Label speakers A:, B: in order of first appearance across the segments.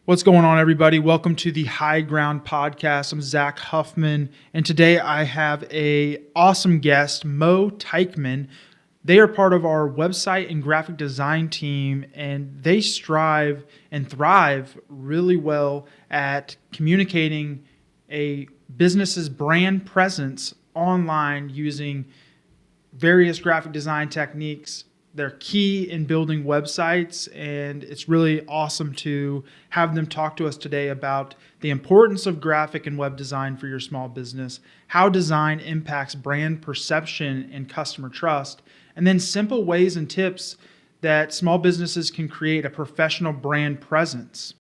A: What's going on, everybody? Welcome to the High Ground Podcast. I'm Zach Huffman, and today I have a awesome guest, Mo Teichman. They are part of our website and graphic design team, and they strive and thrive really well at communicating a business's brand presence online using various graphic design techniques. They're key in building websites, and it's really awesome to have them talk to us today about the importance of graphic and web design for your small business, how design impacts brand perception and customer trust, and then simple ways and tips that small businesses can create a professional brand presence.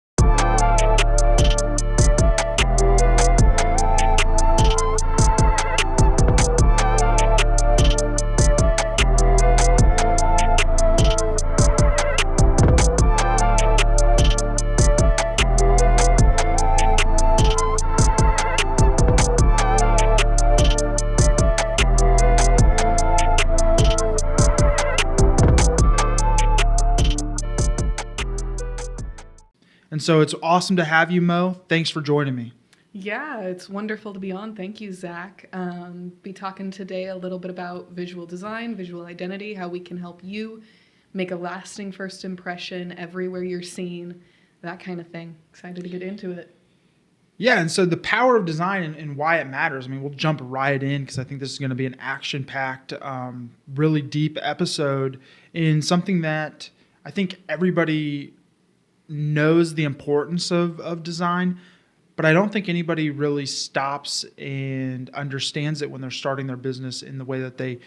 A: And so it's awesome to have you, Mo. Thanks for joining me.
B: Yeah, it's wonderful to be on. Thank you, Zach. Be talking today a little bit about visual design, visual identity, how we can help you make a lasting first impression everywhere you're seen, that kind of thing. Excited to get into it.
A: Yeah, and so the power of design and why it matters. I mean, we'll jump right in because I think this is going to be an action-packed, really deep episode in something that I think everybody knows the importance of design, but I don't think anybody really stops and understands it when they're starting their business in the way that they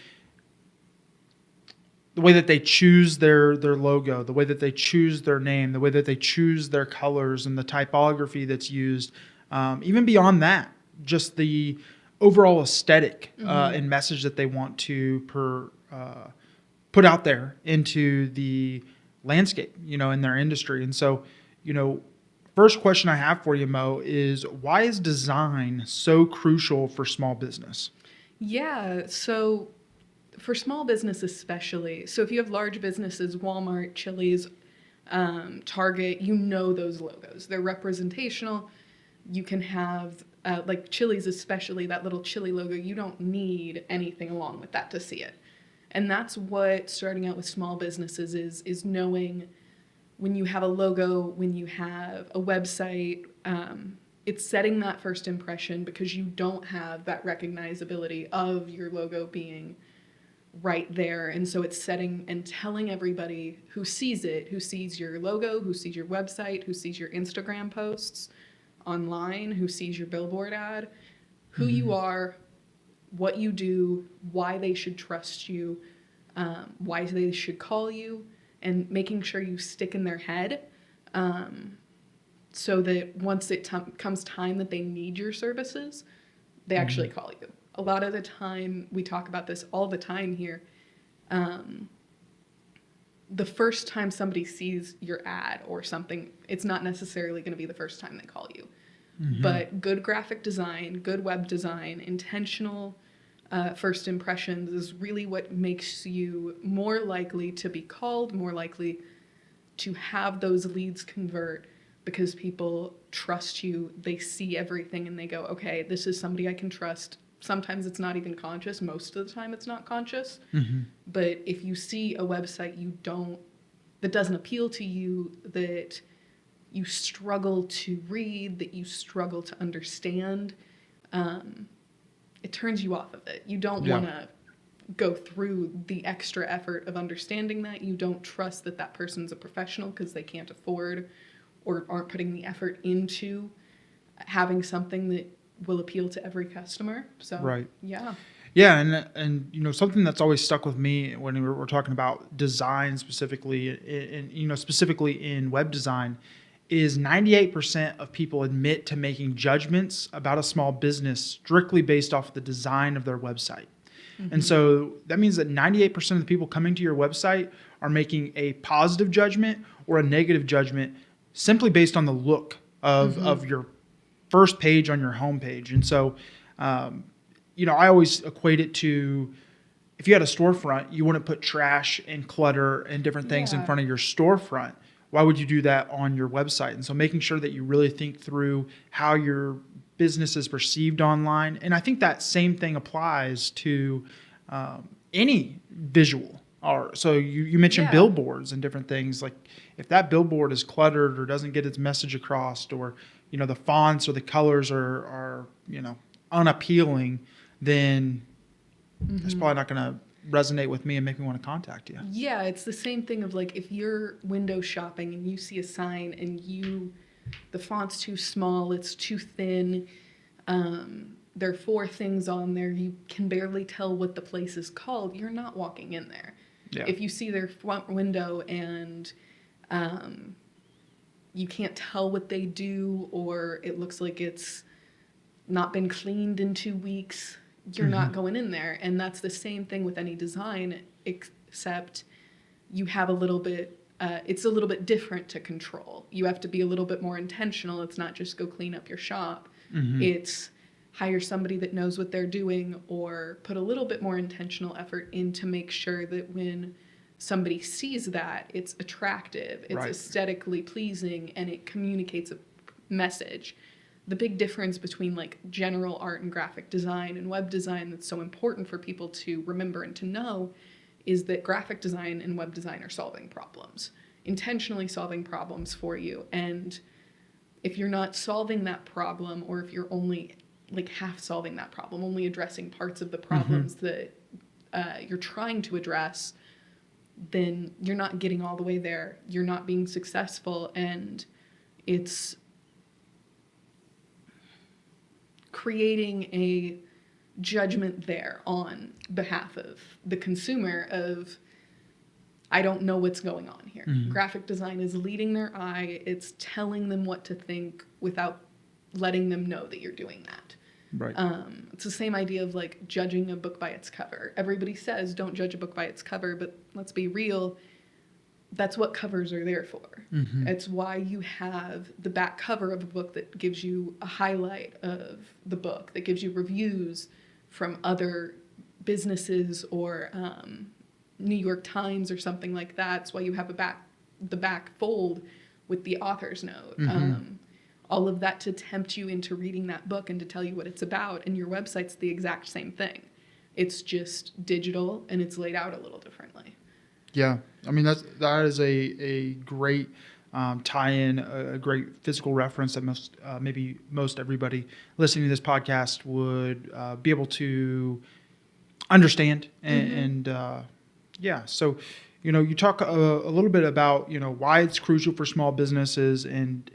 A: choose their logo, the way that they choose their name, the way that they choose their colors and the typography that's used. Even beyond that, just the overall aesthetic and message that they want to put out there into the landscape, in their industry. And so, first question I have for you, Mo, is why is design so crucial for small business?
B: Yeah, so for small business especially, so if you have large businesses, Walmart, Chili's, Target, those logos. They're representational. You can have, like Chili's especially, that little chili logo, you don't need anything along with that to see it. And that's what starting out with small businesses is knowing when you have a logo, when you have a website, it's setting that first impression because you don't have that recognizability of your logo being right there. And so it's setting and telling everybody who sees it, who sees your logo, who sees your website, who sees your Instagram posts online, who sees your billboard ad, who you are, what you do, why they should trust you, why they should call you, and making sure you stick in their head so that once it comes time that they need your services, they actually call you. A lot of the time, we talk about this all the time here, the first time somebody sees your ad or something, it's not necessarily going to be the first time they call you. But good graphic design, good web design, intentional first impressions is really what makes you more likely to be called, more likely to have those leads convert because people trust you. They see everything and they go, okay, this is somebody I can trust. Sometimes it's not even conscious. Most of the time it's not conscious. But if you see a website that doesn't appeal to you, that you struggle to read, that you struggle to understand, it turns you off of it. You don't want to go through the extra effort of understanding that. You don't trust that person's a professional because they can't afford or aren't putting the effort into having something that will appeal to every customer. So,
A: right.
B: Yeah.
A: Yeah, and something that's always stuck with me when we're talking about design specifically, and specifically in web design, is 98% of people admit to making judgments about a small business strictly based off the design of their website. And so that means that 98% of the people coming to your website are making a positive judgment or a negative judgment simply based on the look of your first page on your homepage. And so, I always equate it to, if you had a storefront, you wouldn't put trash and clutter and different things in front of your storefront. why would you do that on your website? And so making sure that you really think through how your business is perceived online. And I think that same thing applies to any visual art. So you mentioned
B: Yeah.
A: billboards and different things. Like if that billboard is cluttered or doesn't get its message across, or the fonts or the colors are unappealing, then it's probably not going to resonate with me and make me want to contact you.
B: Yeah, it's the same thing of like if you're window shopping and you see a sign and the font's too small, it's too thin, there are 4 things on there, you can barely tell what the place is called, you're not walking in there.
A: Yeah.
B: If you see their front window and you can't tell what they do, or it looks like it's not been cleaned in 2 weeks, you're not going in there. And that's the same thing with any design, except you have a little bit, it's a little bit different to control. You have to be a little bit more intentional. It's not just go clean up your shop. It's hire somebody that knows what they're doing, or put a little bit more intentional effort in to make sure that when somebody sees that, it's attractive, it's aesthetically pleasing, and it communicates a message. The big difference between like general art and graphic design and web design that's so important for people to remember and to know is that graphic design and web design are solving problems, intentionally solving problems for you. And if you're not solving that problem, or if you're only like half solving that problem, only addressing parts of the problems that you're trying to address, then you're not getting all the way there. You're not being successful, and it's creating a judgment there on behalf of the consumer of, I don't know what's going on here. Graphic design is leading their eye. It's telling them what to think without letting them know that you're doing that.
A: Right.
B: It's the same idea of like judging a book by its cover. Everybody says don't judge a book by its cover, but let's be real. That's what covers are there for. It's why you have the back cover of a book that gives you a highlight of the book, that gives you reviews from other businesses or New York Times or something like that. It's why you have the back fold with the author's note. All of that to tempt you into reading that book and to tell you what it's about. And your website's the exact same thing. It's just digital and it's laid out a little differently.
A: Yeah, I mean that is a great tie-in, a great physical reference that maybe most everybody listening to this podcast would be able to understand. And yeah, so you talk a little bit about why it's crucial for small businesses, and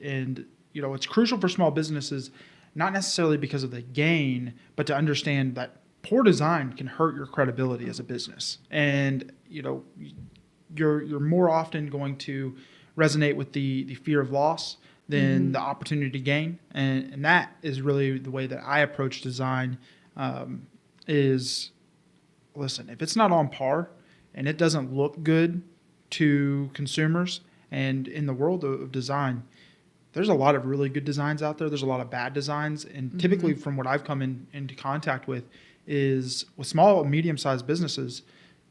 A: it's crucial for small businesses not necessarily because of the gain, but to understand that poor design can hurt your credibility as a business. And you're more often going to resonate with the fear of loss than the opportunity to gain. And that is really the way that I approach design. Is listen, if it's not on par and it doesn't look good to consumers, and in the world of design, there's a lot of really good designs out there. There's a lot of bad designs. And typically from what I've come into contact with is with small and medium-sized businesses,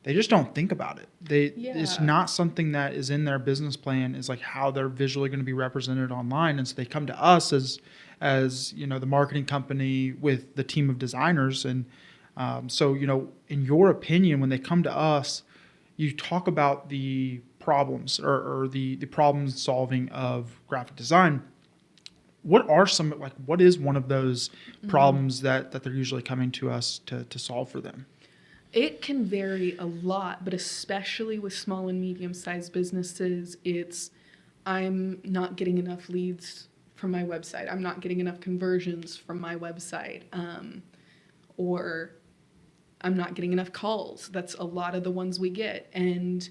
A: they just don't think about it. It's not something that is in their business plan, is like how they're visually going to be represented online. And so they come to us as the marketing company with the team of designers. And so, in your opinion, when they come to us, you talk about the problems or the problem solving of graphic design. What are what is one of those problems that they're usually coming to us to solve for them?
B: It can vary a lot, but especially with small and medium-sized businesses, it's I'm not getting enough leads from my website. I'm not getting enough conversions from my website. Or I'm not getting enough calls. That's a lot of the ones we get. And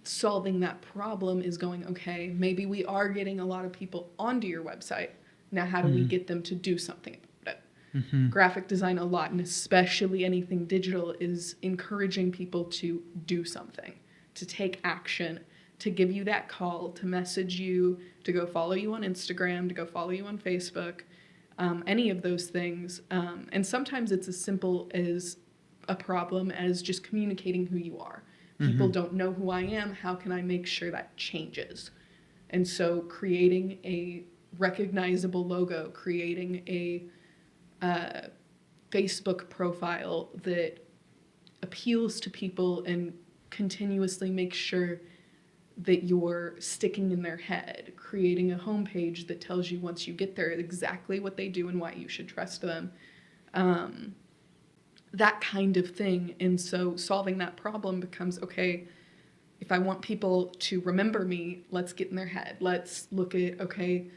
B: solving that problem is going, okay, maybe we are getting a lot of people onto your website. Now, how do we get them to do something about it? Graphic design a lot, and especially anything digital, is encouraging people to do something, to take action, to give you that call, to message you, to go follow you on Instagram, to go follow you on Facebook, any of those things. And sometimes it's as simple as a problem as just communicating who you are. People don't know who I am. How can I make sure that changes? And so creating a recognizable logo, creating a Facebook profile that appeals to people and continuously makes sure that you're sticking in their head, creating a homepage that tells you once you get there exactly what they do and why you should trust them, that kind of thing. And so solving that problem becomes, okay, if I want people to remember me, let's get in their head. Let's look at, okay,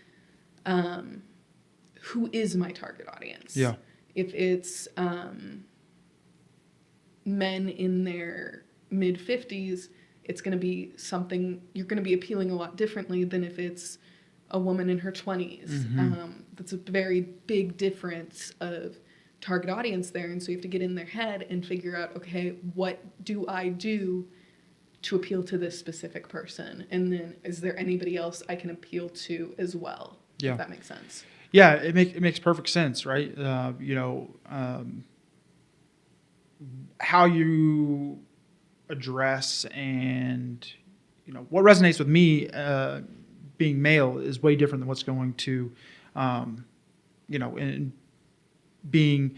B: who is my target audience?
A: Yeah.
B: If it's men in their mid 50s, it's going to be something, you're going to be appealing a lot differently than if it's a woman in her 20s. That's a very big difference of target audience there. And so you have to get in their head and figure out, okay, what do I do to appeal to this specific person? And then is there anybody else I can appeal to as well?
A: Yeah.
B: If that makes sense.
A: Yeah, it makes perfect sense, right? How you address and what resonates with me, being male, is way different than what's going to, in being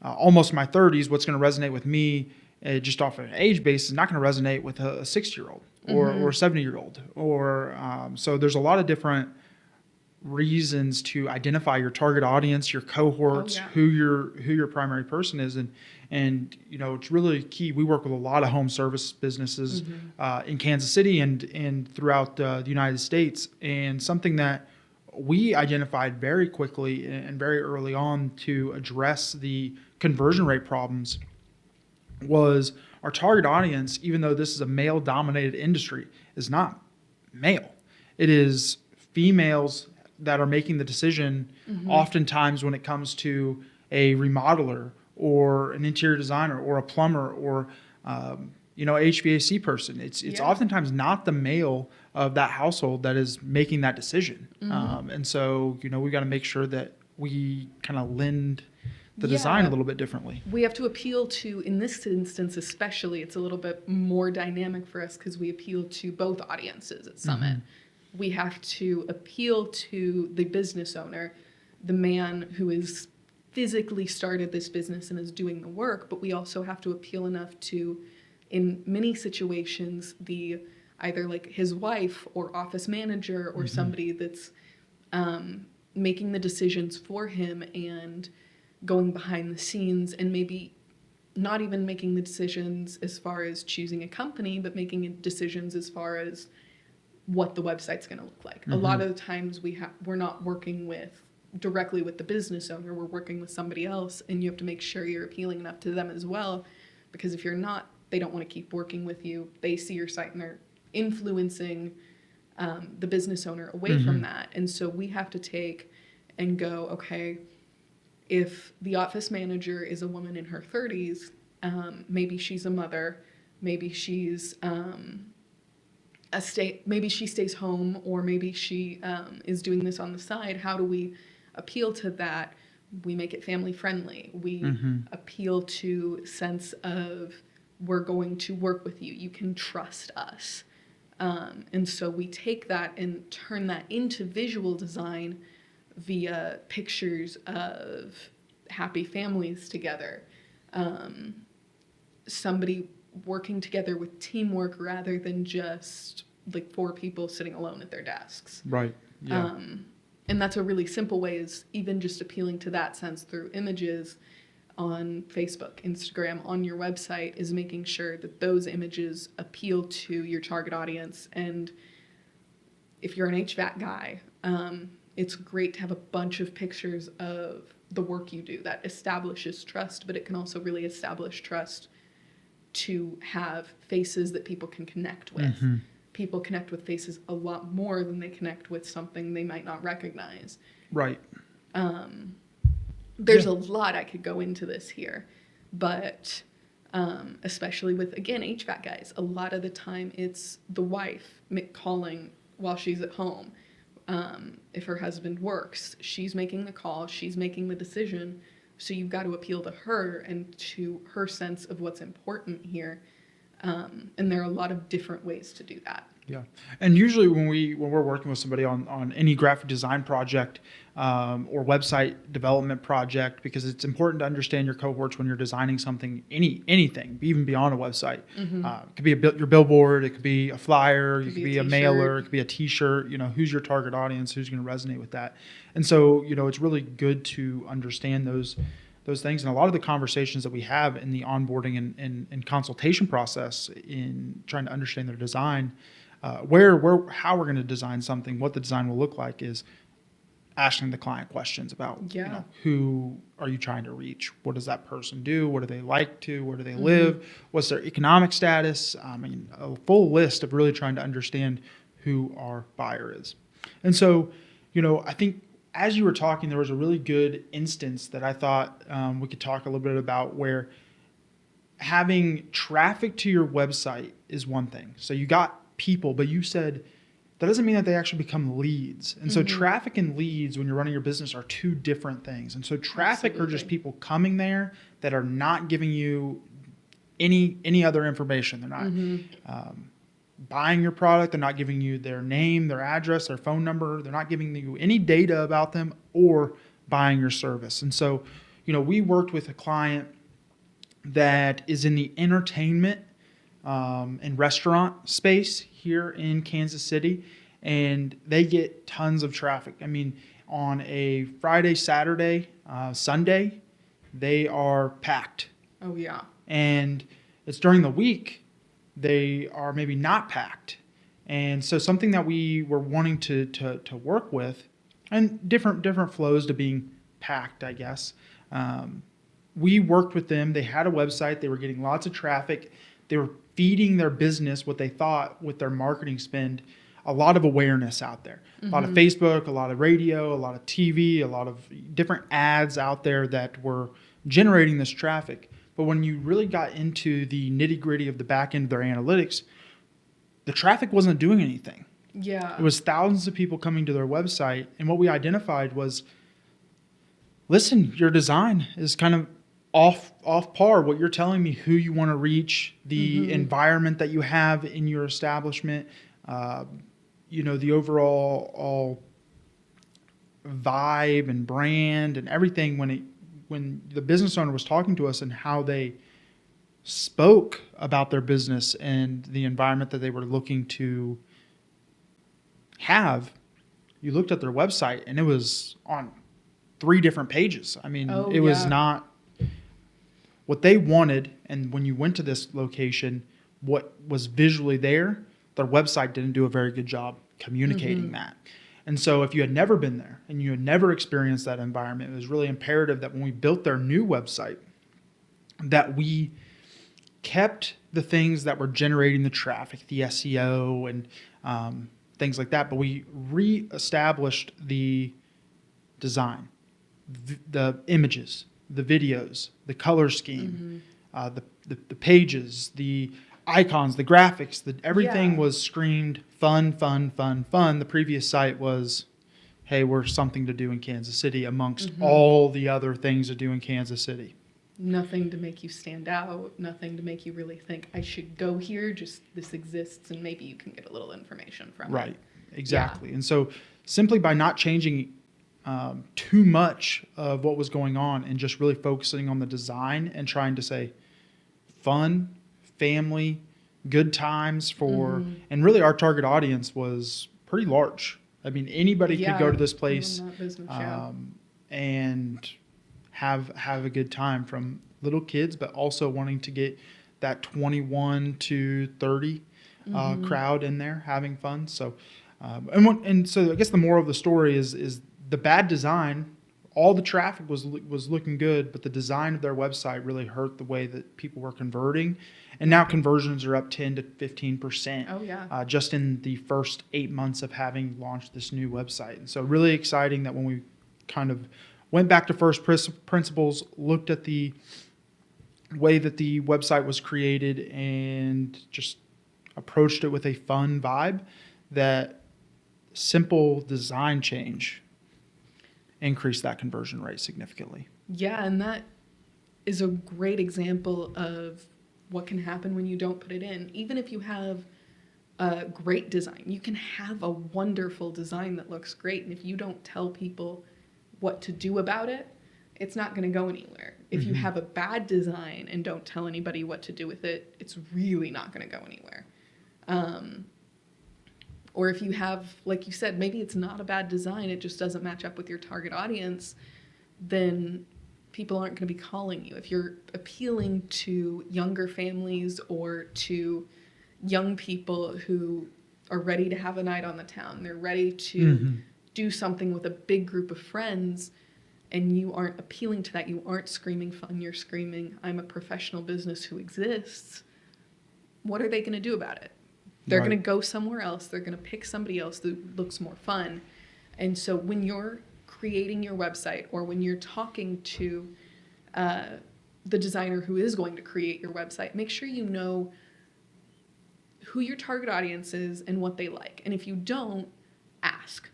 A: almost my 30s. What's going to resonate with me, just off an age basis, is not going to resonate with a 60-year-old or a 70-year-old. So there's a lot of different reasons to identify your target audience, your cohorts, who your primary person is, and it's really key. We work with a lot of home service businesses in Kansas City and throughout the United States, and something that we identified very quickly and very early on to address the conversion rate problems was our target audience, even though this is a male-dominated industry, is not male. It is females that are making the decision oftentimes when it comes to a remodeler or an interior designer or a plumber or HVAC person. It's oftentimes not the male of that household that is making that decision. And so we've got to make sure that we kind of lend the design a little bit differently.
B: We have to appeal to, in this instance especially, it's a little bit more dynamic for us because we appeal to both audiences at Summit. We have to appeal to the business owner, the man who has physically started this business and is doing the work, but we also have to appeal enough to, in many situations, the either like his wife or office manager or somebody that's making the decisions for him and going behind the scenes, and maybe not even making the decisions as far as choosing a company, but making decisions as far as what the website's going to look like. A lot of the times we're not working directly with the business owner, we're working with somebody else, and you have to make sure you're appealing enough to them as well, because if you're not, they don't want to keep working with you. They see your site and they're influencing the business owner away from that. And so we have to take and go, okay, if the office manager is a woman in her 30s, maybe she's a mother, maybe she's maybe she stays home, or maybe she is doing this on the side. How do we appeal to that? We make it family friendly. We appeal to sense of, we're going to work with you. You can trust us. And so we take that and turn that into visual design via pictures of happy families together. Somebody working together with teamwork rather than just like 4 people sitting alone at their desks.
A: Right. Yeah.
B: And that's a really simple way, is even just appealing to that sense through images on Facebook, Instagram, on your website, is making sure that those images appeal to your target audience. And if you're an HVAC guy, it's great to have a bunch of pictures of the work you do. That establishes trust, but it can also really establish trust to have faces that people can connect with. People connect with faces a lot more than they connect with something they might not recognize.
A: Right.
B: There's a lot I could go into this here, but especially with, again, HVAC guys, a lot of the time it's the wife calling while she's at home. If her husband works, she's making the call, she's making the decision. So you've got to appeal to her and to her sense of what's important here. And there are a lot of different ways to do that.
A: Yeah, and usually when we're working with somebody on any graphic design project or website development project, because it's important to understand your cohorts when you're designing something, anything, even beyond a website. It could be your billboard, it could be a flyer, it could be a mailer, it could be a T-shirt. Who's your target audience, who's going to resonate with that, and so it's really good to understand those things. And a lot of the conversations that we have in the onboarding and consultation process in trying to understand their design. How we're going to design something, what the design will look like, is asking the client questions about who are you trying to reach, what does that person do, what do they like to, where do they live, what's their economic status. A full list of really trying to understand who our buyer is. And so I think as you were talking, there was a really good instance that I thought we could talk a little bit about, where having traffic to your website is one thing. So you got people, but you said that doesn't mean that they actually become leads. And so traffic and leads, when you're running your business, are two different things. And so traffic are just people coming there that are not giving you any other information. They're not buying your product. They're not giving you their name, their address, their phone number. They're not giving you any data about them or buying your service. And so, we worked with a client that is in the entertainment and restaurant space here in Kansas City, and they get tons of traffic. On a Friday, Saturday, Sunday, they are packed.
B: Oh yeah.
A: And it's during the week they are maybe not packed. And so something that we were wanting to work with, and different flows to being packed, I guess. We worked with them. They had a website. They were getting lots of traffic. They were feeding their business what they thought with their marketing spend, a lot of awareness out there. A lot of Facebook, a lot of radio, a lot of TV, a lot of different ads out there that were generating this traffic. But when you really got into the nitty-gritty of the back end of their analytics, the traffic wasn't doing anything.
B: Yeah.
A: It was thousands of people coming to their website. And what we identified was, listen, your design is kind of off par. What you're telling me, who you want to reach, the environment that you have in your establishment, the overall vibe and brand and everything. When the business owner was talking to us and how they spoke about their business and the environment that they were looking to have, you looked at their website and it was on 3 different pages. It was not what they wanted. And when you went to this location, what was visually there, their website didn't do a very good job communicating that. And so if you had never been there and you had never experienced that environment, it was really imperative that when we built their new website, that we kept the things that were generating the traffic, the SEO and things like that, but we reestablished the design, the images, the videos, the color scheme, the pages, the icons, the graphics, everything was screamed fun. The previous site was, hey, we're something to do in Kansas City amongst all the other things to do in Kansas City.
B: Nothing to make you stand out, nothing to make you really think, I should go here, just this exists and maybe you can get a little information from it.
A: Right, exactly. Yeah. And so simply by not changing too much of what was going on and just really focusing on the design and trying to say fun, family, good times for, and really our target audience was pretty large. Anybody could go to this place and have a good time, from little kids, but also wanting to get that 21 to 30 crowd in there having fun. So, so I guess the moral of the story is the bad design. All the traffic was looking good, but the design of their website really hurt the way that people were converting. And now conversions are up 10 to 15%.
B: Oh, yeah.
A: Just in the first 8 months of having launched this new website. And so really exciting that when we kind of went back to first principles, looked at the way that the website was created and just approached it with a fun vibe, that simple design change increase that conversion rate significantly.
B: Yeah, and that is a great example of what can happen when you don't put it in. Even if you have a great design, you can have a wonderful design that looks great, and if you don't tell people what to do about it, it's not going to go anywhere. If you have a bad design and don't tell anybody what to do with it, it's really not going to go anywhere. Or if you have, like you said, maybe it's not a bad design, it just doesn't match up with your target audience, then people aren't going to be calling you. If you're appealing to younger families or to young people who are ready to have a night on the town, they're ready to do something with a big group of friends, and you aren't appealing to that, you aren't screaming fun, you're screaming, I'm a professional business who exists, what are they going to do about it? They're going to go somewhere else. They're going to pick somebody else that looks more fun. And so when you're creating your website, or when you're talking to the designer who is going to create your website, make sure you know who your target audience is and what they like. And if you don't, ask.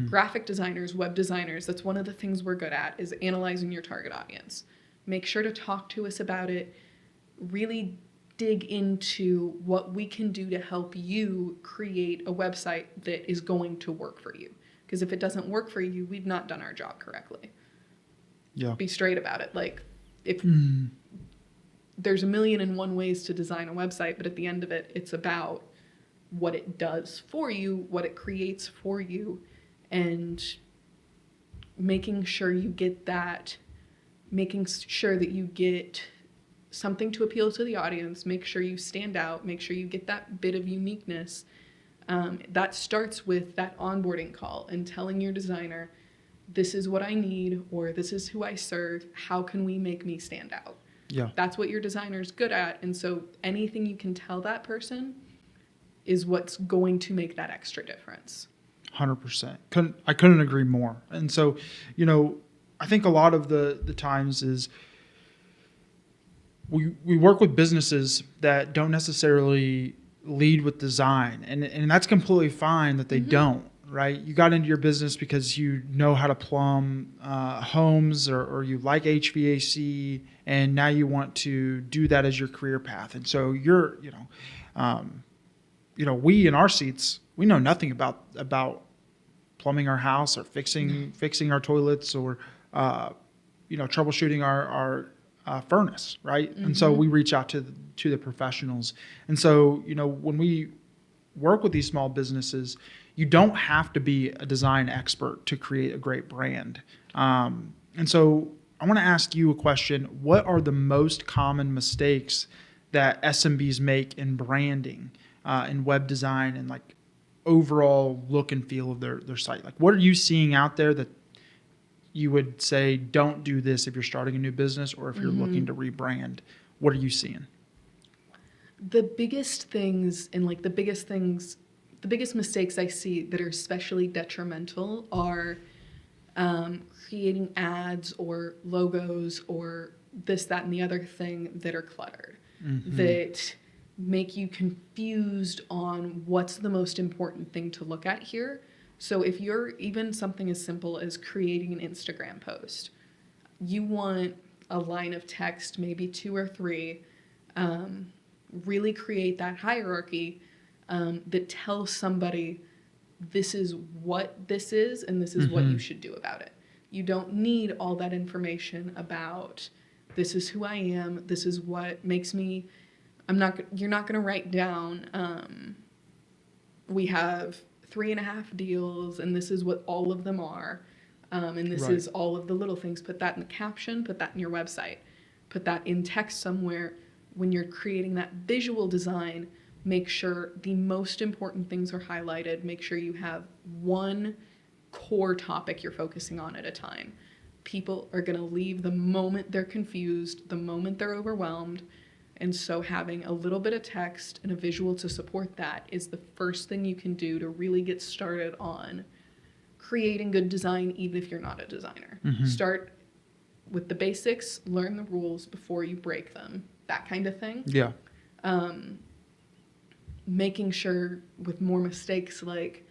B: Graphic designers, web designers, that's one of the things we're good at, is analyzing your target audience. Make sure to talk to us about it. Really dig into what we can do to help you create a website that is going to work for you. Because if it doesn't work for you, we've not done our job correctly.
A: Yeah.
B: Be straight about it. Like, if there's 1,000,001 ways to design a website, but at the end of it, it's about what it does for you, what it creates for you, and making sure you get that, making sure that you get something to appeal to the audience, make sure you stand out, make sure you get that bit of uniqueness. That starts with that onboarding call and telling your designer, this is what I need, or this is who I serve, how can we make me stand out?
A: Yeah.
B: That's what your designer's good at, and so anything you can tell that person is what's going to make that extra difference.
A: 100%. I couldn't agree more. And so, I think a lot of the times is we work with businesses that don't necessarily lead with design, and that's completely fine that they don't, right? You got into your business because you know how to plumb homes, or you like HVAC, and now you want to do that as your career path. And so you're, we in our seats, we know nothing about plumbing our house, or fixing our toilets, or troubleshooting our furnace, right? And so we reach out to the professionals. And so when we work with these small businesses, you don't have to be a design expert to create a great brand. And so I want to ask you a question. What are the most common mistakes that SMBs make in branding, in web design, and like overall look and feel of their site? Like, what are you seeing out there that you would say, don't do this if you're starting a new business, or if you're looking to rebrand? What are you seeing?
B: The biggest things, and like the biggest mistakes I see that are especially detrimental are creating ads or logos or this, that, and the other thing that are cluttered, that make you confused on what's the most important thing to look at here. So if you're even something as simple as creating an Instagram post, you want a line of text, maybe 2 or 3, really create that hierarchy that tells somebody this is what this is and this is what you should do about it. You don't need all that information about this is who I am, this is what makes me, you're not going to write down, we have 3.5 deals and this is what all of them are, and this is all of the little things. Put that in the caption, put that in your website, put that in text somewhere. When you're creating that visual design, make sure the most important things are highlighted. Make sure you have one core topic you're focusing on at a time. People are going to leave the moment they're confused, the moment they're overwhelmed. And so having a little bit of text and a visual to support that is the first thing you can do to really get started on creating good design, even if you're not a designer. Start with the basics, learn the rules before you break them, that kind of thing.
A: Yeah.
B: Making sure with more mistakes, like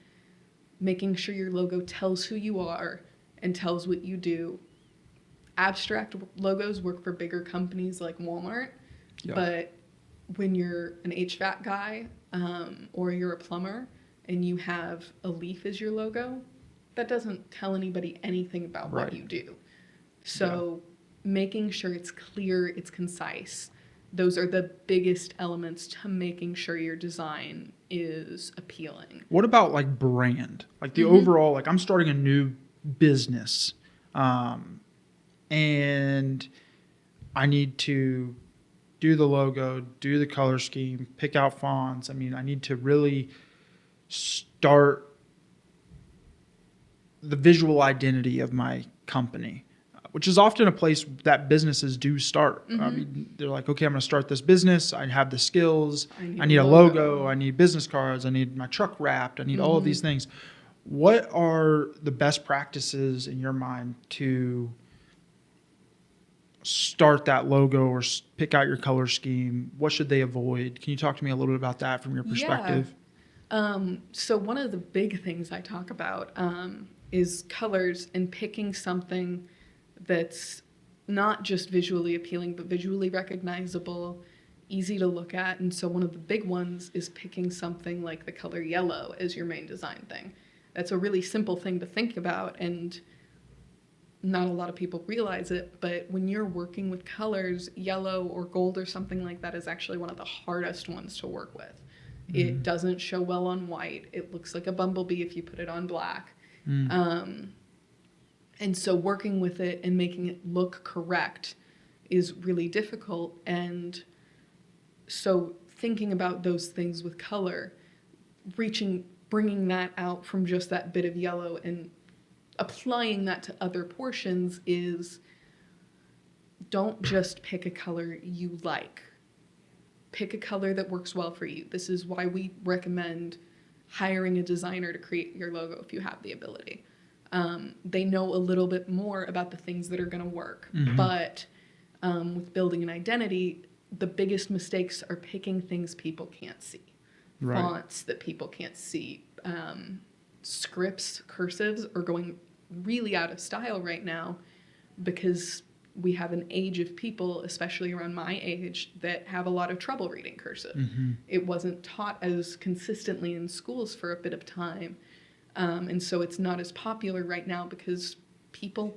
B: making sure your logo tells who you are and tells what you do. Abstract logos work for bigger companies like Walmart, but when you're an HVAC guy or you're a plumber and you have a leaf as your logo, that doesn't tell anybody anything about what
A: Right.
B: you do. So making sure it's clear, it's concise. Those are the biggest elements to making sure your design is appealing.
A: What about like brand? Like the
B: Mm-hmm.
A: overall, like I'm starting a new business, and I need to do the logo, do the color scheme, pick out fonts. I mean, I need to really start the visual identity of my company, which is often a place that businesses do start. I
B: Mm-hmm.
A: mean, they're like, okay, I'm going to start this business. I have the skills.
B: I
A: I
B: need
A: need
B: a
A: a
B: logo.
A: logo. I need business cards. I need my truck wrapped. I need all of
B: Mm-hmm.
A: these things. What are the best practices in your mind to start that logo or pick out your color scheme? What should they avoid? Can you talk to me a little bit about that from your
B: Yeah.
A: perspective?
B: So one of the big things I talk about is colors and picking something that's not just visually appealing, but visually recognizable, easy to look at. And so one of the big ones is picking something like the color yellow as your main design thing. That's a really simple thing to think about, and not a lot of people realize it, but when you're working with colors, yellow or gold or something like that is actually one of the hardest ones to work with. It doesn't show well on white. It looks like a bumblebee if you put it on black. And so working with it and making it look correct is really difficult. And so thinking about those things with color, bringing that out from just that bit of yellow and applying that to other portions is, don't just pick a color you like. Pick a color that works well for you. This is why we recommend hiring a designer to create your logo if you have the ability. They know a little bit more about the things that are going to work. But with building an identity, the biggest mistakes are picking things people can't see.
A: Right.
B: Fonts that people can't see. Scripts, cursives are going really out of style right now because we have an age of people, especially around my age, that have a lot of trouble reading cursive. It wasn't taught as consistently in schools for a bit of time. And so it's not as popular right now because people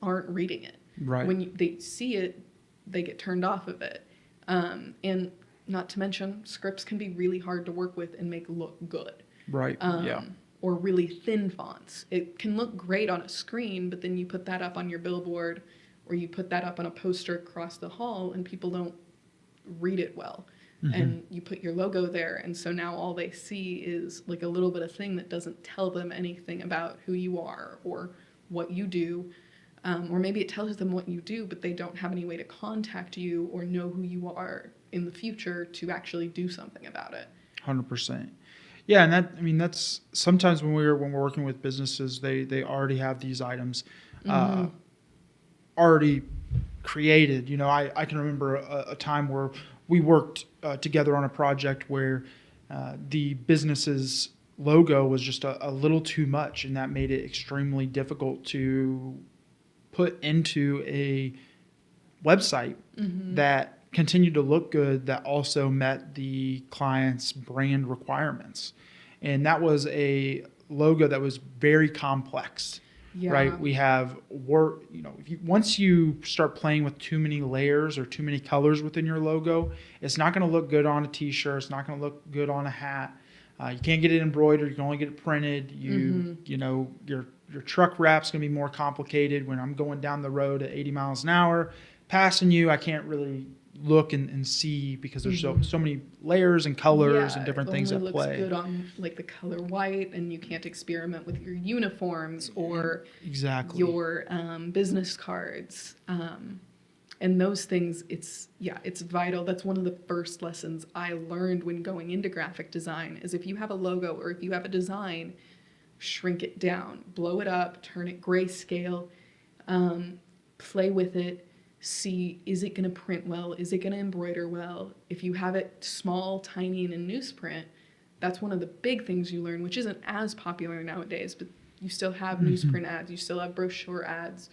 B: aren't reading it.
A: Right.
B: When they see it, they get turned off of it. And not to mention, scripts can be really hard to work with and make look good.
A: Right. Yeah.
B: Or really thin fonts. It can look great on a screen, but then you put that up on your billboard or you put that up on a poster across the hall and people don't read it well. And you put your logo there, and so now all they see is like a little bit of thing that doesn't tell them anything about who you are or what you do. Or maybe it tells them what you do, but they don't have any way to contact you or know who you are in the future to actually do something about it.
A: 100%. Yeah, and that's sometimes when we're working with businesses, they already have these items already created. You know, I can remember a time where we worked together on a project where the business's logo was just a little too much, and that made it extremely difficult to put into a website that continued to look good, that also met the client's brand requirements. And that was a logo that was very complex.
B: Yeah.
A: Right? We have work, you know, once you start playing with too many layers or too many colors within your logo, it's not going to look good on a t-shirt. It's not going to look good on a hat. You can't get it embroidered. You can only get it printed. You know, your truck wrap's going to be more complicated. When I'm going down the road at 80 miles an hour, passing you, I can't really look and see because there's so many layers and colors and different things at play.
B: It only looks good on like the color white, and you can't experiment with your uniforms or your business cards. And those things, it's vital. That's one of the first lessons I learned when going into graphic design is if you have a logo or if you have a design, shrink it down, blow it up, turn it grayscale, play with it. See, is it going to print well? Is it going to embroider well? If you have it small, tiny, and in newsprint, that's one of the big things you learn, which isn't as popular nowadays, but you still have newsprint ads. You still have brochure ads.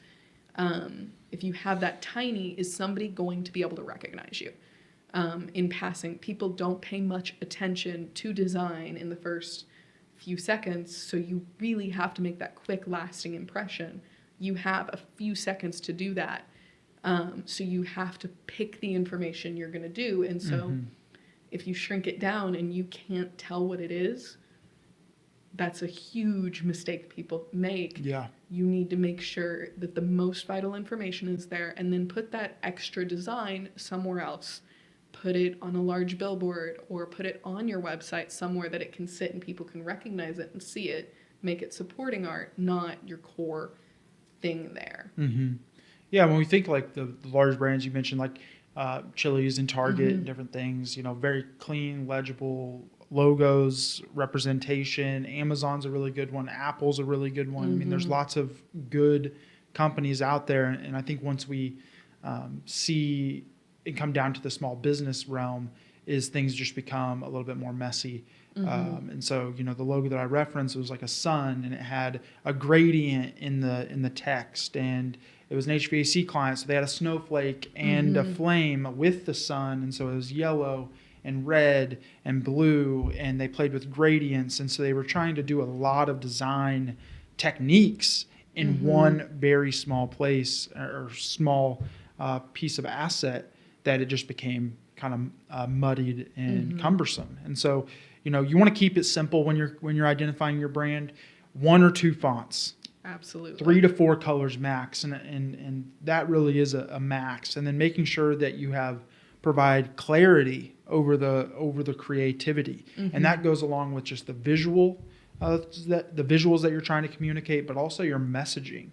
B: If you have that tiny, is somebody going to be able to recognize you? in passing. People don't pay much attention to design in the first few seconds, so you really have to make that quick, lasting impression. You have a few seconds to do that. So you have to pick the information you're going to do. And so if you shrink it down and you can't tell what it is, that's a huge mistake people make.
A: Yeah.
B: You need to make sure that the most vital information is there, and then put that extra design somewhere else. Put it on a large billboard, or put it on your website somewhere that it can sit and people can recognize it and see it. Make it supporting art, not your core thing there.
A: Yeah, when we think like the large brands you mentioned, like Chili's and Target and different things, very clean, legible logos, representation. Amazon's a really good one. Apple's a really good one. I mean, there's lots of good companies out there. And I think once we see it come down to the small business realm, is things just become a little bit more messy. And so, the logo that I referenced was like a sun, and it had a gradient in the text, and it was an HVAC client, so they had a snowflake and a flame with the sun, and so it was yellow and red and blue, and they played with gradients, and so they were trying to do a lot of design techniques in one very small place or small piece of asset, that it just became kind of muddied and cumbersome. And so, you want to keep it simple when you're identifying your brand. 1 or 2 fonts.
B: Absolutely.
A: 3 to 4 colors max, and that really is a max. And then making sure that you provide clarity over the creativity, and that goes along with just the visuals that you're trying to communicate, but also your messaging,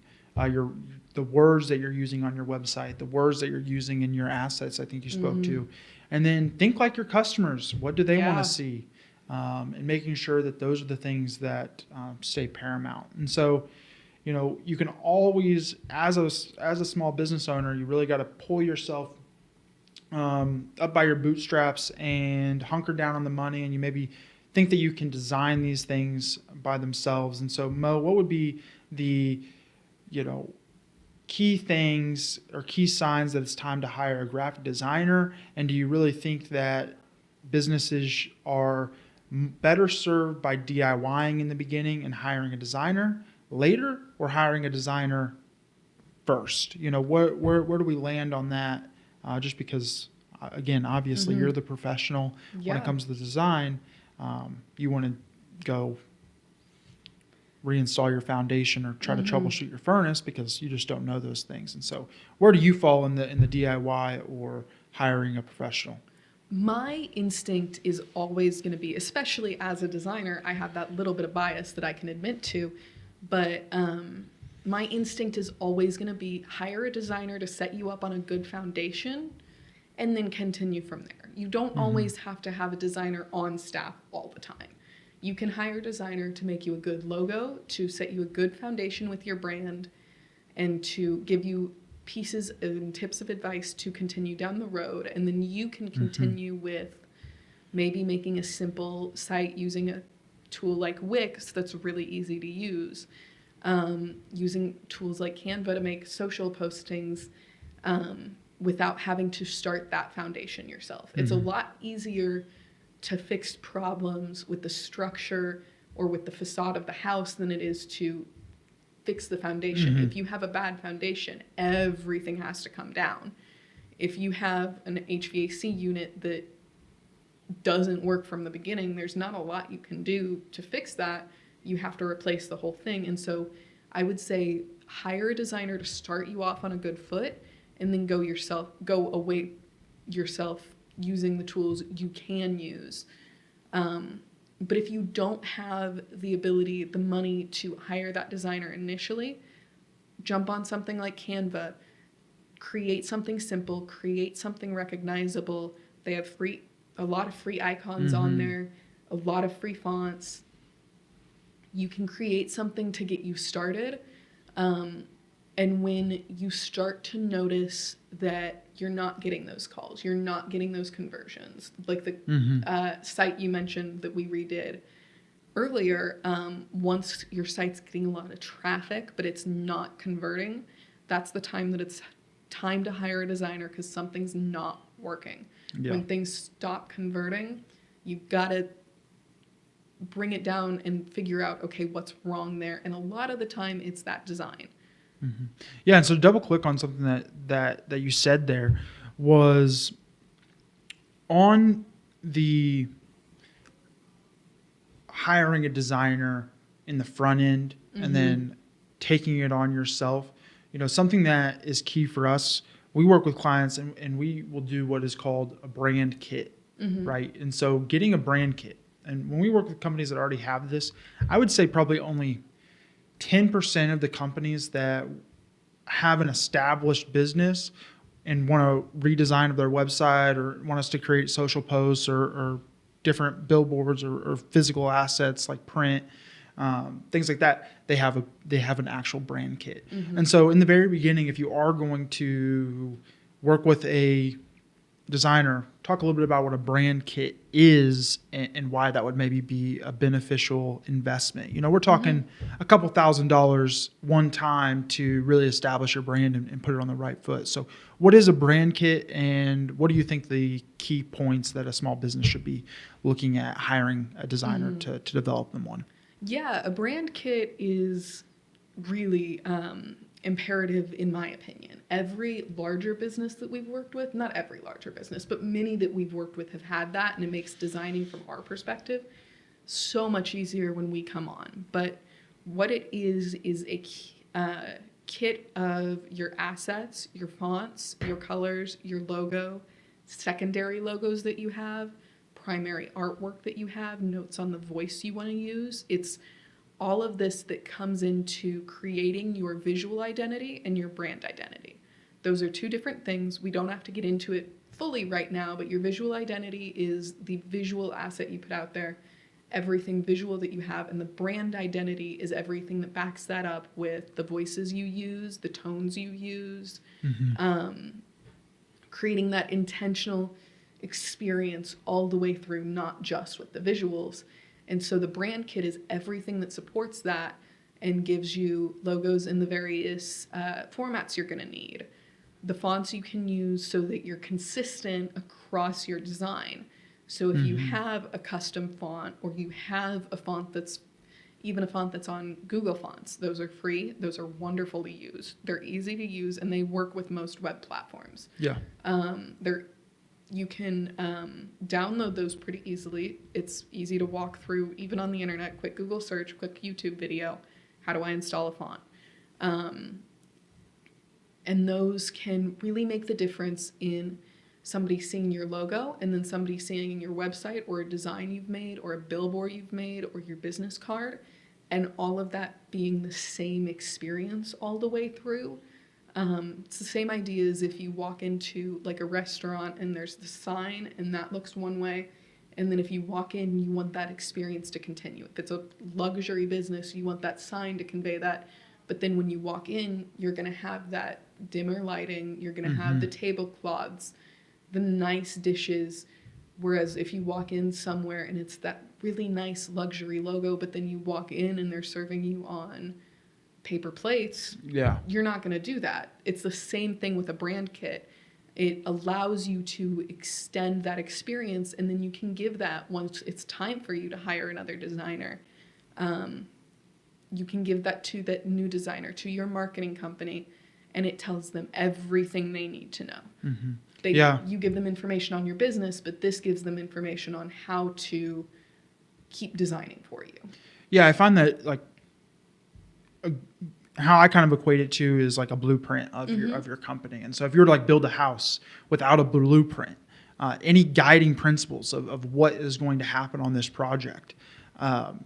A: the words that you're using on your website, the words that you're using in your assets. I think you spoke to, and then think like your customers. What do they want to see? And making sure that those are the things that stay paramount. And so, you can always, as a small business owner, you really got to pull yourself up by your bootstraps and hunker down on the money, and you maybe think that you can design these things by themselves. And so, Mo, what would be the key things or key signs that it's time to hire a graphic designer? And do you really think that businesses are better served by DIYing in the beginning and hiring a designer later, or hiring a designer first? Where do we land on that? Just because, again, obviously you're the professional when it comes to the design. You want to go reinstall your foundation or try to troubleshoot your furnace because you just don't know those things. And so, where do you fall in the DIY or hiring a professional?
B: My instinct is always going to be, especially as a designer, I have that little bit of bias that I can admit to, but my instinct is always going to be hire a designer to set you up on a good foundation and then continue from there. You don't always have to have a designer on staff all the time. You can hire a designer to make you a good logo, to set you a good foundation with your brand, and to give you pieces and tips of advice to continue down the road. And then you can continue with maybe making a simple site using a tool like Wix that's really easy to use, using tools like Canva to make social postings without having to start that foundation yourself. It's a lot easier to fix problems with the structure or with the facade of the house than it is to fix the foundation. If you have a bad foundation, everything has to come down. If you have an HVAC unit that doesn't work from the beginning, there's not a lot you can do to fix that. You have to replace the whole thing. And so I would say hire a designer to start you off on a good foot, and then go away yourself using the tools you can use. But if you don't have the ability, the money to hire that designer initially, jump on something like Canva, create something simple, create something recognizable. They have a lot of free icons on there, a lot of free fonts. You can create something to get you started. And when you start to notice that you're not getting those calls, you're not getting those conversions, like the site you mentioned that we redid earlier, once your site's getting a lot of traffic, but it's not converting, that's the time that it's time to hire a designer, because something's not working.
A: Yeah.
B: When things stop converting, you got to bring it down and figure out, okay, what's wrong there. And a lot of the time it's that design.
A: Yeah, and so double click on something that you said there was on the hiring a designer in the front end and then taking it on yourself. Something that is key for us. We work with clients and we will do what is called a brand kit, right? And so getting a brand kit, and when we work with companies that already have this, I would say probably only 10% of the companies that have an established business and want a redesign of their website or want us to create social posts or different billboards or physical assets like print, things like that, they have an actual brand kit. And so in the very beginning, if you are going to work with a designer, talk a little bit about what a brand kit is and why that would maybe be a beneficial investment. We're talking a couple $1,000s one time to really establish your brand and put it on the right foot. So what is a brand kit, and what do you think the key points that a small business should be looking at hiring a designer to develop them on?
B: Yeah, a brand kit is really imperative in my opinion. Every larger business that we've worked with, not every larger business, but many that we've worked with have had that, and it makes designing from our perspective so much easier when we come on. But what it is a kit of your assets, your fonts, your colors, your logo, secondary logos that you have, primary artwork that you have, notes on the voice you want to use. It's all of this that comes into creating your visual identity and your brand identity. Those are two different things. We don't have to get into it fully right now, but your visual identity is the visual asset you put out there, everything visual that you have, and the brand identity is everything that backs that up with the voices you use, the tones you use, creating that intentional experience all the way through, not just with the visuals. And so the brand kit is everything that supports that and gives you logos in the various formats you're going to need. The fonts you can use so that you're consistent across your design. So if you have a custom font, or you have a font that's on Google Fonts, those are free. Those are wonderful to use. They're easy to use, and they work with most web platforms.
A: Yeah.
B: You can download those pretty easily. It's easy to walk through, even on the internet. Quick Google search, quick YouTube video. How do I install a font? And those can really make the difference in somebody seeing your logo and then somebody seeing your website or a design you've made or a billboard you've made or your business card, and all of that being the same experience all the way through. It's the same idea as if you walk into like a restaurant and there's the sign and that looks one way, and then if you walk in, you want that experience to continue. If it's a luxury business, you want that sign to convey that. But then when you walk in, you're going to have that dimmer lighting, you're going to have the tablecloths, the nice dishes. Whereas if you walk in somewhere and it's that really nice luxury logo, but then you walk in and they're serving you on paper plates, you're not going to do that. It's the same thing with a brand kit. It allows you to extend that experience, and then you can give that once it's time for you to hire another designer. You can give that to that new designer, to your marketing company, and it tells them everything they need to know. You give them information on your business, but this gives them information on how to keep designing for you.
A: Yeah, I find that how I kind of equate it to is like a blueprint of your company. And so if you were to like build a house without a blueprint, any guiding principles of what is going to happen on this project,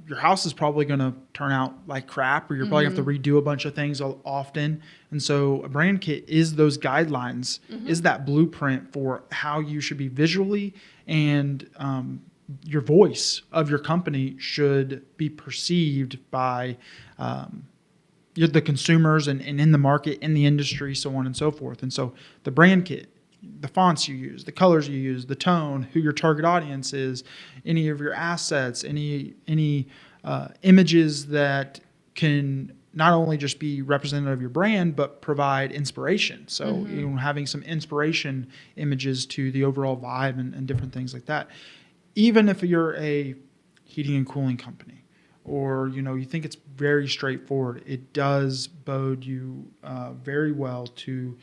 A: your house is probably going to turn out like crap, or you're probably going to have to redo a bunch of things often. And so a brand kit is those guidelines, is that blueprint for how you should be visually, and your voice of your company should be perceived by the consumers and in the market, in the industry, so on and so forth. And so the brand kit, the fonts you use, the colors you use, the tone, who your target audience is, any of your assets, any images that can not only just be representative of your brand, but provide inspiration. So, having some inspiration images to the overall vibe and different things like that. Even if you're a heating and cooling company, or you think it's very straightforward, it does bode you very well to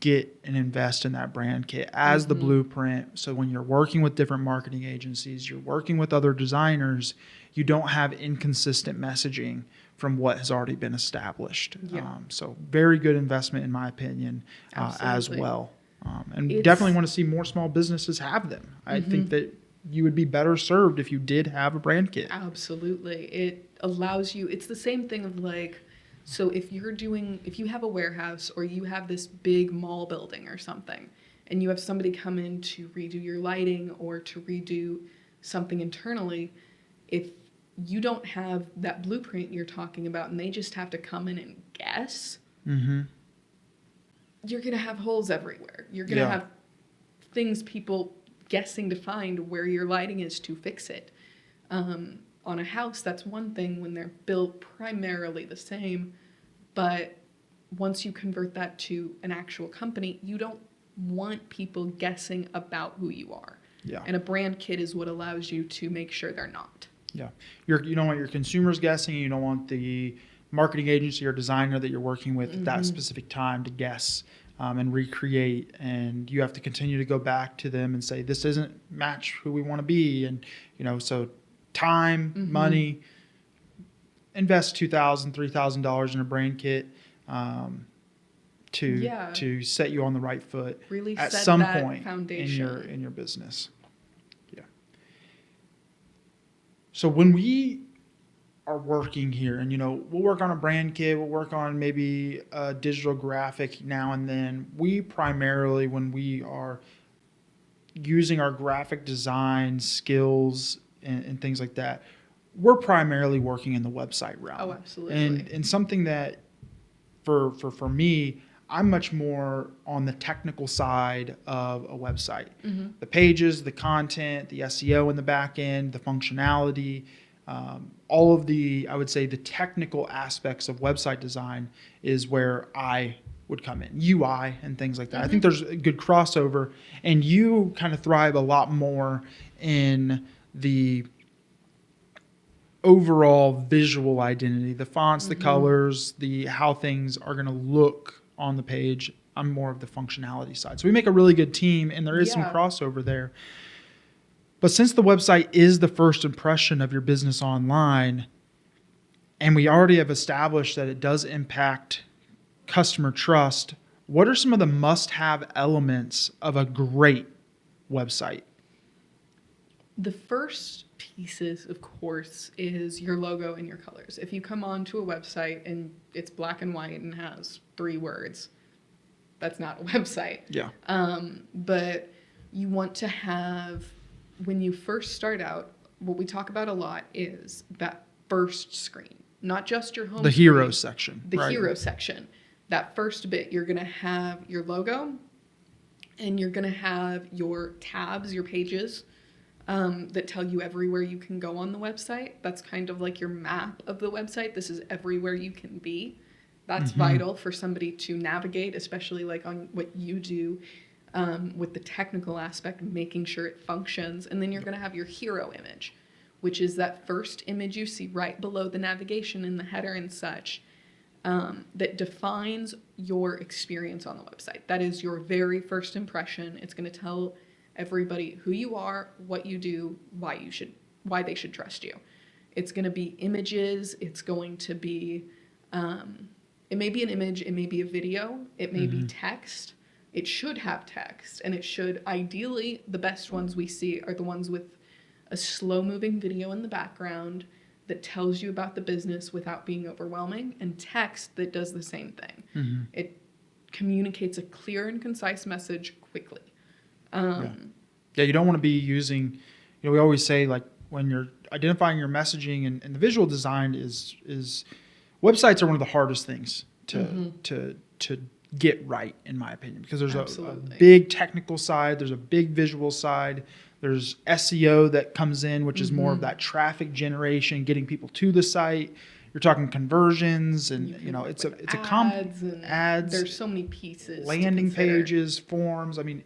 A: get and invest in that brand kit as the blueprint. So when you're working with different marketing agencies, you're working with other designers, you don't have inconsistent messaging from what has already been established.
B: Yeah.
A: So very good investment in my opinion as
B: Absolutely.
A: well. And definitely want to see more small businesses have them. I think that you would be better served if you did have a brand kit.
B: Absolutely. It allows you, it's the same thing of like, so if you have a warehouse or you have this big mall building or something, and you have somebody come in to redo your lighting or to redo something internally, if you don't have that blueprint you're talking about and they just have to come in and guess, you're going to have holes everywhere. You're going to have things people guessing to find where your lighting is to fix it. On a house, that's one thing when they're built primarily the same, but once you convert that to an actual company, you don't want people guessing about who you are.
A: Yeah.
B: And a brand kit is what allows you to make sure they're not.
A: Yeah. You don't want your consumers guessing. You don't want the marketing agency or designer that you're working with at that specific time to guess and recreate. And you have to continue to go back to them and say, this doesn't match who we want to be. And, so time, money, invest $2,000, $3,000 in a brand kit to set you on the right foot
B: really
A: at
B: set
A: some
B: that
A: point
B: foundation
A: in your business. Yeah. So when we are working here, and we'll work on a brand kit, we'll work on maybe a digital graphic now and then. We primarily, when we are using our graphic design skills and things like that, we're primarily working in the website realm.
B: Oh, absolutely.
A: And something that for me, I'm much more on the technical side of a website. The pages, the content, the SEO in the back end, the functionality, all of I would say the technical aspects of website design is where I would come in. UI and things like that. I think there's a good crossover, and you kind of thrive a lot more in the overall visual identity, the fonts, the colors, the how things are going to look on the page. I'm more of the functionality side. So we make a really good team, and there is some crossover there. But since the website is the first impression of your business online, and we already have established that it does impact customer trust, what are some of the must-have elements of a great website?
B: The first pieces, of course, is your logo and your colors. If you come onto a website and it's black and white and has 3 words, that's not a website.
A: Yeah.
B: But you want to have, when you first start out, what we talk about a lot is that first screen, not just your home
A: The
B: screen,
A: hero section.
B: the
A: right?
B: hero section. That first bit, you're going to have your logo and you're going to have your tabs, your pages that tell you everywhere you can go on the website. That's kind of like your map of the website. This is everywhere you can be. That's vital for somebody to navigate, especially like on what you do with the technical aspect, making sure it functions. And then you're going to have your hero image, which is that first image you see right below the navigation in the header and such, that defines your experience on the website. That is your very first impression. It's going to tell everybody who you are, what you do, why they should trust you. It's going to be images. It's going to be, it may be an image, it may be a video, it may be text. It should have text, and it should, ideally, the best ones we see are the ones with a slow-moving video in the background that tells you about the business without being overwhelming, and text that does the same thing. It communicates a clear and concise message quickly.
A: Yeah, you don't want to be using, we always say, like, when you're identifying your messaging and the visual design is websites are one of the hardest things to get right, in my opinion, because there's a big technical side, there's a big visual side, there's SEO that comes in, which is more of that traffic generation, getting people to the site. you're talking conversions, and
B: You can work
A: it's
B: with
A: a complex
B: ads, and
A: ads,
B: there's so many pieces to
A: landing
B: consider.
A: pages, forms. I mean,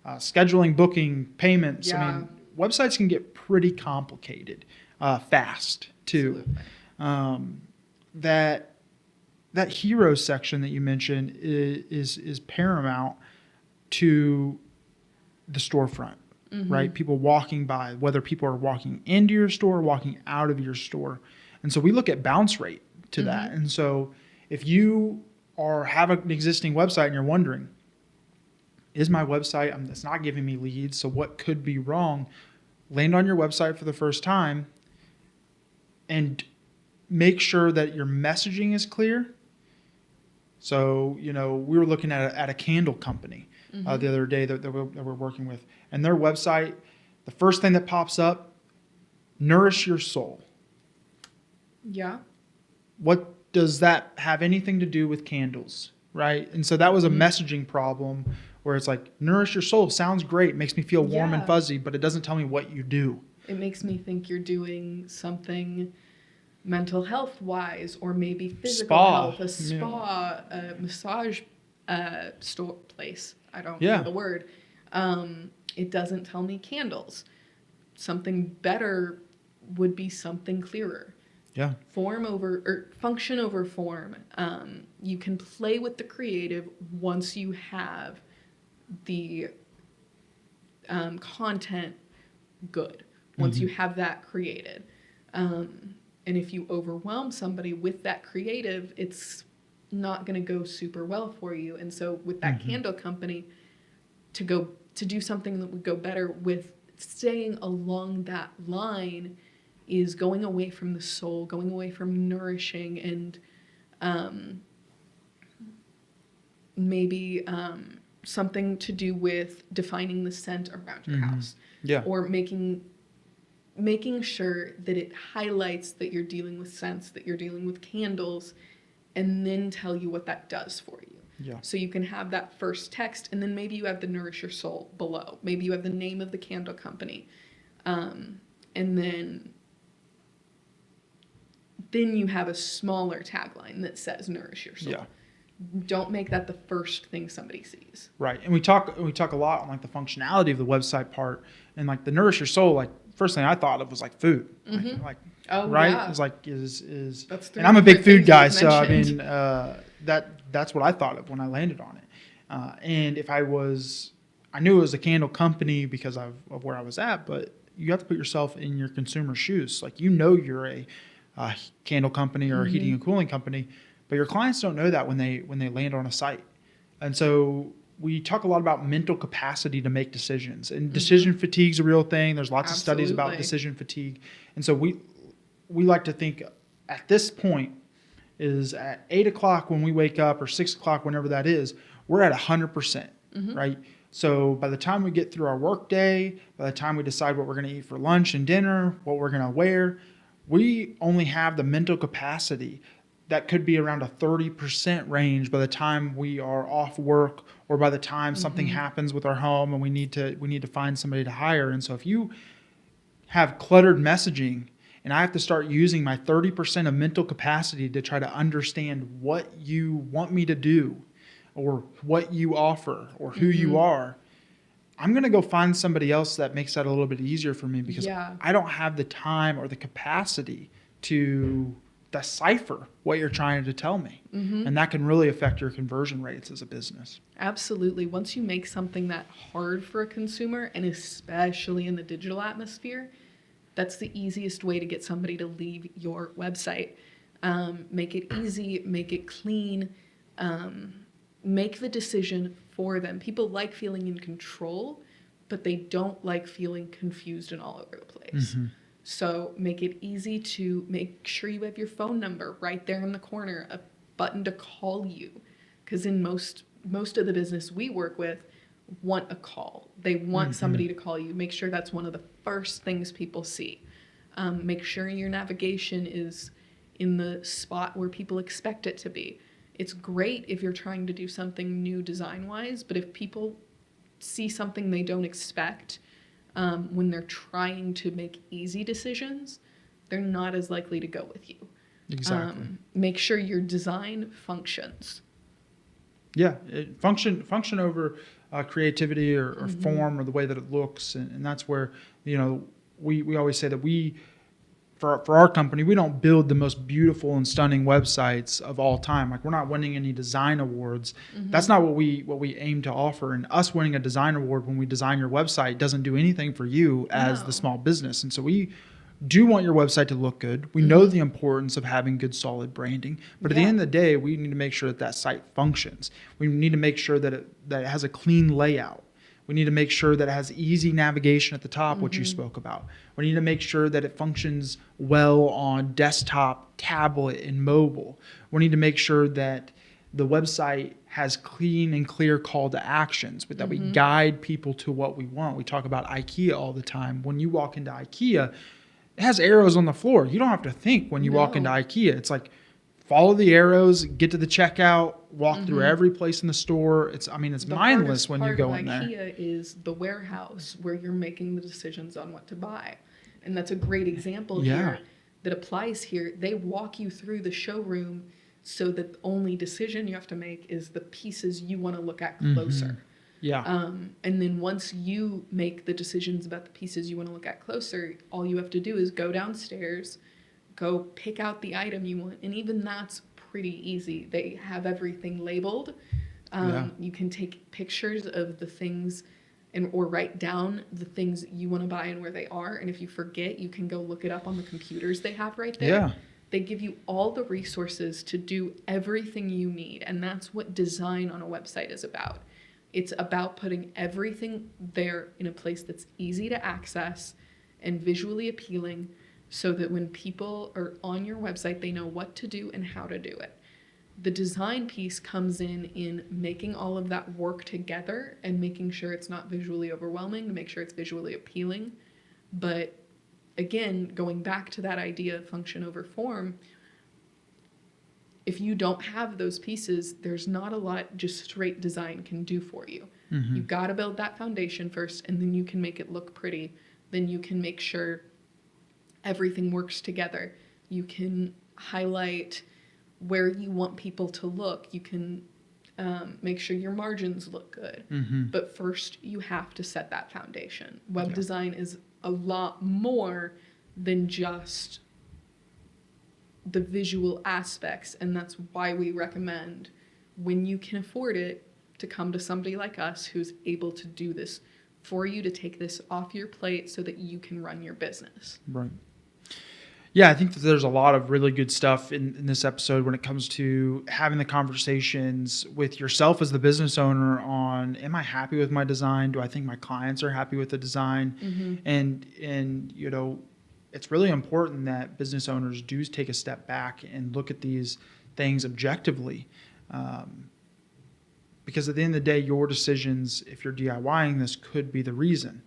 A: scheduling, booking, payments. I
B: Yeah.
A: mean, websites can get pretty complicated fast too.
B: Absolutely.
A: Um, that hero section that you mentioned is paramount to the storefront, right? People walking by, whether people are walking into your store or walking out of your store. And so we look at bounce rate to that. And so if you have an existing website and you're wondering, is my website, it's not giving me leads, so what could be wrong? Land on your website for the first time and make sure that your messaging is clear. So, we were looking at a candle company the other day that we're working with. And their website, the first thing that pops up, nourish your soul.
B: Yeah.
A: What does that have anything to do with candles, right? And so that was a messaging problem where it's like, nourish your soul sounds great, makes me feel warm and fuzzy, but it doesn't tell me what you do.
B: It makes me think you're doing something mental health wise, or maybe physical health, a spa, a massage store place. I don't know the word. It doesn't tell me candles. Something better would be something clearer.
A: Yeah.
B: Function over form. You can play with the creative once you have the content good. Once you have that created. And if you overwhelm somebody with that creative, it's not going to go super well for you. And so with that candle company, to do something that would go better with staying along that line is going away from the soul, going away from nourishing, and maybe something to do with defining the scent around your house.
A: Yeah.
B: Or making sure that it highlights that you're dealing with scents, that you're dealing with candles, and then tell you what that does for you.
A: Yeah.
B: So you can have that first text, and then maybe you have the Nourish Your Soul below. Maybe you have the name of the candle company. And then you have a smaller tagline that says Nourish Your Soul.
A: Yeah.
B: Don't make that the first thing somebody sees.
A: Right. And we talk a lot on like the functionality of the website part, and like the Nourish Your Soul, like first thing I thought of was like food. Like
B: Oh,
A: right?
B: yeah.
A: It's like is
B: That's
A: and I'm a big food guy, so I
B: mentioned.
A: mean that's what I thought of when I landed on it. And if I knew it was a candle company because of where I was at, but you have to put yourself in your consumer's shoes. Like you're a candle company or a heating and cooling company, but your clients don't know that when they land on a site. And so we talk a lot about mental capacity to make decisions, and decision fatigue is a real thing. There's lots of studies about decision fatigue. And so we like to think at this point is at 8 o'clock when we wake up, or 6 o'clock, whenever that is, we're at 100%, right? So by the time we get through our work day, by the time we decide what we're going to eat for lunch and dinner, what we're going to wear, we only have the mental capacity that could be around a 30% range by the time we are off work, or by the time something happens with our home and we need to find somebody to hire. And so if you have cluttered messaging and I have to start using my 30% of mental capacity to try to understand what you want me to do, or what you offer, or who you are, I'm going to go find somebody else that makes that a little bit easier for me, because I don't have the time or the capacity to decipher what you're trying to tell me. And that can really affect your conversion rates as a business.
B: Absolutely. Once you make something that hard for a consumer, and especially in the digital atmosphere, that's the easiest way to get somebody to leave your website. Make it easy, make it clean, make the decision for them. People like feeling in control, but they don't like feeling confused and all over the place. So make it easy to make sure you have your phone number right there in the corner, a button to call you. Because in most of the business we work with want a call. They want somebody to call you. Make sure that's one of the first things people see. Make sure your navigation is in the spot where people expect it to be. It's great if you're trying to do something new design-wise, but if people see something they don't expect when they're trying to make easy decisions, they're not as likely to go with you.
A: Exactly.
B: Make sure your design functions.
A: Yeah, function over creativity or
B: Mm-hmm.
A: form or the way that it looks, and that's where we always say that for our company, we don't build the most beautiful and stunning websites of all time. Like, we're not winning any design awards. That's
B: Mm-hmm.
A: not what we aim to offer. And us winning a design award when we design your website doesn't do anything for you as the
B: No.
A: small business. And so we do want your website to look good. We know
B: Mm-hmm.
A: the importance of having good, solid branding. But at the
B: Yeah.
A: end of the day, we need to make sure that that site functions. We need to make sure that it has a clean layout. We need to make sure that it has easy navigation at the top, which you
B: Mm-hmm.
A: spoke about. We need to make sure that it functions well on desktop, tablet, and mobile. We need to make sure that the website has clean and clear call to actions, but that we
B: Mm-hmm.
A: guide people to what we want. We talk about IKEA all the time. When you walk into IKEA, it has arrows on the floor. You don't have to think when you walk into
B: No.
A: IKEA. It's like, follow the arrows, get to the checkout, walk through
B: Mm-hmm.
A: every place in the store. It's
B: The
A: mindless
B: hardest
A: when you
B: part of
A: go in there.
B: IKEA is the warehouse where you're making the decisions on what to buy. And that's a great example
A: Yeah.
B: here that applies here. They walk you through the showroom so that the only decision you have to make is the pieces you want to look at closer.
A: Yeah.
B: And then once you make the decisions about the pieces you want to look at closer, all you have to do is go downstairs, go pick out the item you want. And even that's pretty easy. They have everything labeled.
A: Yeah.
B: You can take pictures of the things or write down the things you want to buy and where they are. And if you forget, you can go look it up on the computers they have right there.
A: Yeah.
B: They give you all the resources to do everything you need. And that's what design on a website is about. It's about putting everything there in a place that's easy to access and visually appealing so that when people are on your website, they know what to do and how to do it. The design piece comes in making all of that work together and making sure it's not visually overwhelming, to make sure it's visually appealing. But again, going back to that idea of function over form, if you don't have those pieces, there's not a lot just straight design can do for you.
A: Mm-hmm.
B: You've got to build that foundation first, and then you can make it look pretty. Then you can make sure everything works together. You can highlight where you want people to look. You can make sure your margins look good.
A: Mm-hmm.
B: But first, you have to set that foundation. Web
A: Yeah.
B: design is a lot more than just the visual aspects, and that's why we recommend, when you can afford it, to come to somebody like us who's able to do this for you, to take this off your plate so that you can run your business.
A: Right. Yeah, I think that there's a lot of really good stuff in this episode when it comes to having the conversations with yourself as the business owner on, am I happy with my design? Do I think my clients are happy with the design?
B: Mm-hmm.
A: And it's really important that business owners do take a step back and look at these things objectively. Because at the end of the day, your decisions, if you're DIYing this, could be the reason.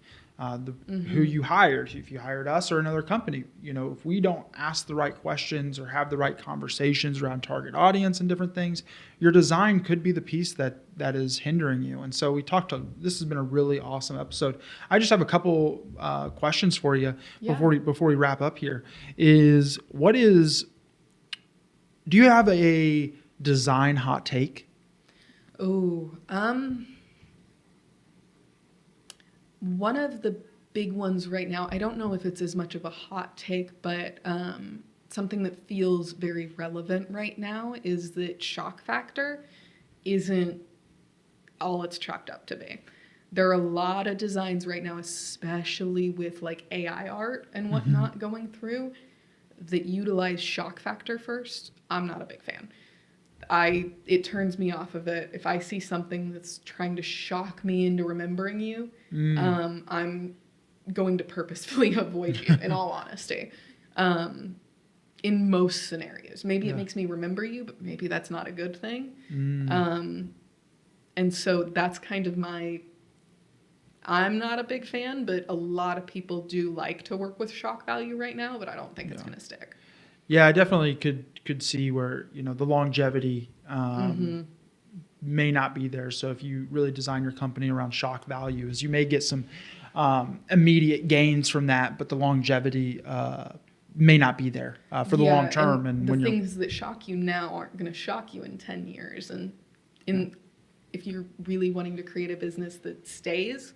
A: Who you hired, if you hired us or another company, if we don't ask the right questions or have the right conversations around target audience and different things, your design could be the piece that is hindering you. And so this has been a really awesome episode. I just have a couple questions for you before we wrap up here. Do you have a design hot take?
B: One of the big ones right now, I don't know if it's as much of a hot take, but something that feels very relevant right now is that shock factor isn't all it's chalked up to be. There are a lot of designs right now, especially with like AI art and whatnot going through, that utilize shock factor first. I'm not a big fan. It turns me off of it. If I see something that's trying to shock me into remembering you, I'm going to purposefully avoid you, in all honesty. In most scenarios. Maybe it makes me remember you, but maybe that's not a good thing. And so that's kind of I'm not a big fan, but a lot of people do like to work with shock value right now, but I don't think it's going to stick.
A: Yeah, I definitely could see where, the longevity may not be there. So if you really design your company around shock value, you may get some immediate gains from that, but the longevity may not be there for the long term.
B: And
A: And
B: the
A: when you're
B: things that shock you now aren't going to shock you in 10 years. And if you're really wanting to create a business that stays,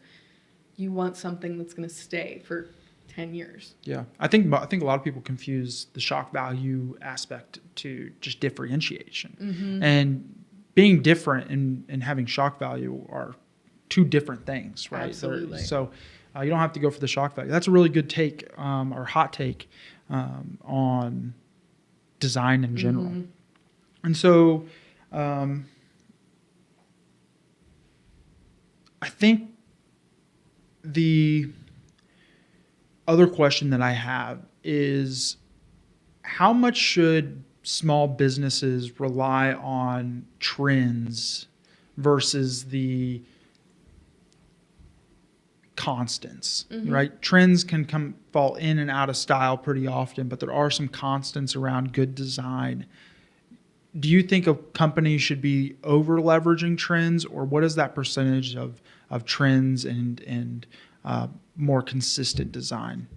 B: you want something that's going to stay for 10 years.
A: Yeah, I think a lot of people confuse the shock value aspect to just differentiation, and being different and having shock value are two different things, right?
B: Absolutely.
A: So you don't have to go for the shock value. That's a really good take or hot take on design in general. And so I think the other question that I have is, how much should small businesses rely on trends versus the constants, right? Trends can fall in and out of style pretty often, but there are some constants around good design. Do you think a company should be over leveraging trends, or what is that percentage of trends and more consistent design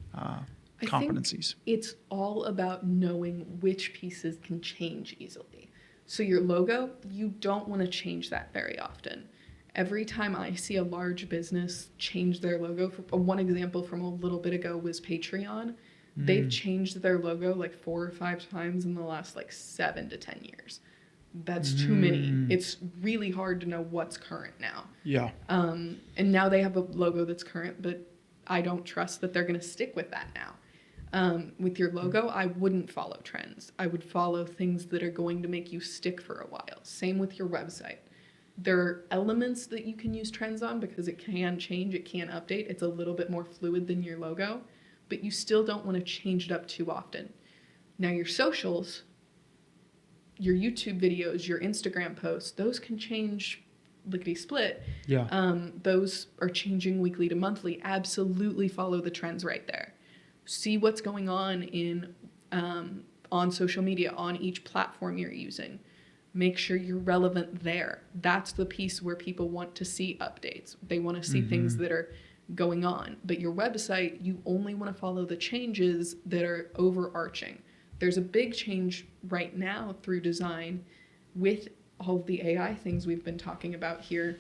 A: competencies?
B: I think it's all about knowing which pieces can change easily. So your logo, you don't want to change that very often. Every time I see a large business change their logo, one example from a little bit ago was Patreon. They've changed their logo like 4 or 5 times in the last like 7 to 10 years. That's too many. It's really hard to know what's current now.
A: Yeah.
B: And now they have a logo that's current, but I don't trust that they're going to stick with that now. With your logo, I wouldn't follow trends. I would follow things that are going to make you stick for a while. Same with your website. There are elements that you can use trends on because it can change, it can update. It's a little bit more fluid than your logo, but you still don't want to change it up too often. Now your socials, your YouTube videos, your Instagram posts, those can change lickety split.
A: Yeah.
B: Those are changing weekly to monthly. Absolutely follow the trends right there. See what's going on on social media, on each platform you're using. Make sure you're relevant there. That's the piece where people want to see updates. They want to see things that are going on. But your website, you only want to follow the changes that are overarching. There's a big change right now through design with all of the AI things we've been talking about here,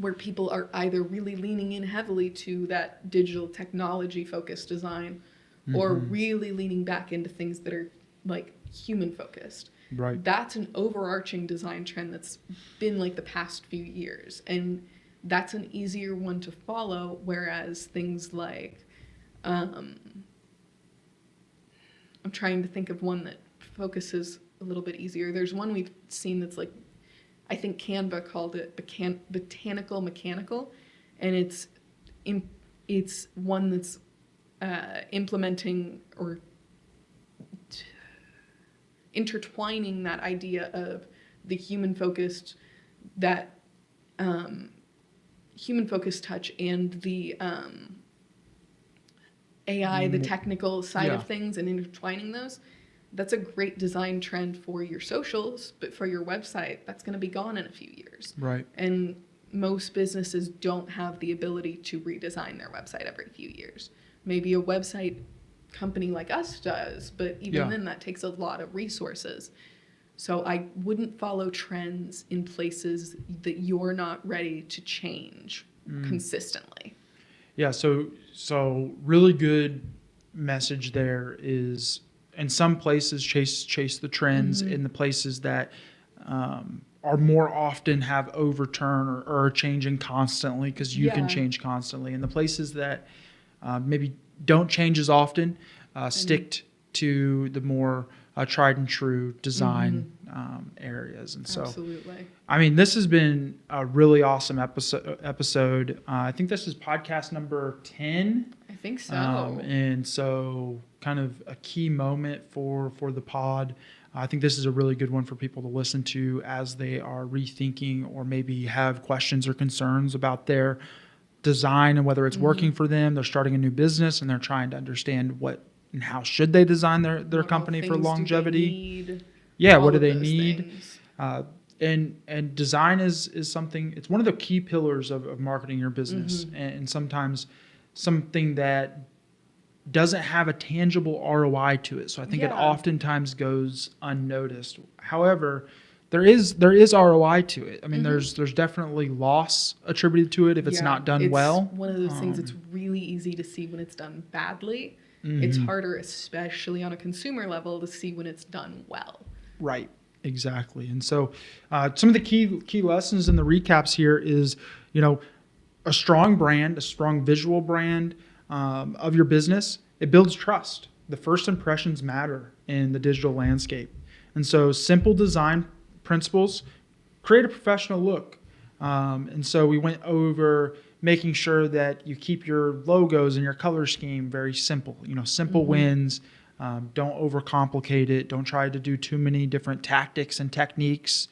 B: where people are either really leaning in heavily to that digital technology focused design or really leaning back into things that are like human focused.
A: Right.
B: That's an overarching design trend that's been like the past few years. And that's an easier one to follow, whereas things like, I'm trying to think of one that focuses a little bit easier. There's one we've seen that's like, I think Canva called it botanical mechanical, and it's one that's implementing or intertwining that idea of the human focused touch and the AI, the technical side of things, and intertwining those. That's a great design trend for your socials, but for your website, that's going to be gone in a few years.
A: Right.
B: And most businesses don't have the ability to redesign their website every few years. Maybe a website company like us does, but even then that takes a lot of resources. So I wouldn't follow trends in places that you're not ready to change consistently.
A: Yeah, so really good message there is, in some places chase the trends. In the places that are more often have overturn or are changing constantly, because you can change constantly. And the places that maybe don't change as often, stick to the more tried and true design areas. And so,
B: absolutely.
A: I mean, this has been a really awesome episode. I think this is podcast number 10.
B: I think so.
A: And so, kind of a key moment for the pod. I think this is a really good one for people to listen to as they are rethinking or maybe have questions or concerns about their design and whether it's working for them. They're starting a new business and they're trying to understand what and how should they design their company for longevity. What do they need? And design is something, it's one of the key pillars of marketing your business, and sometimes something that doesn't have a tangible ROI to it. So I think it
B: Yeah.
A: oftentimes goes unnoticed. However, there is ROI to it. I mean, there's definitely loss attributed to it if it's not done
B: it's
A: well.
B: one of those things it's really easy to see when it's done badly. It's harder, especially on a consumer level, to see when it's done well.
A: Right. Exactly. And so some of the key lessons in the recaps here is, a strong brand, a strong visual brand of your business, it builds trust. The first impressions matter in the digital landscape. And so simple design principles create a professional look. And so we went over making sure that you keep your logos and your color scheme very simple. Simple wins. Don't overcomplicate it. Don't try to do too many different tactics and techniques.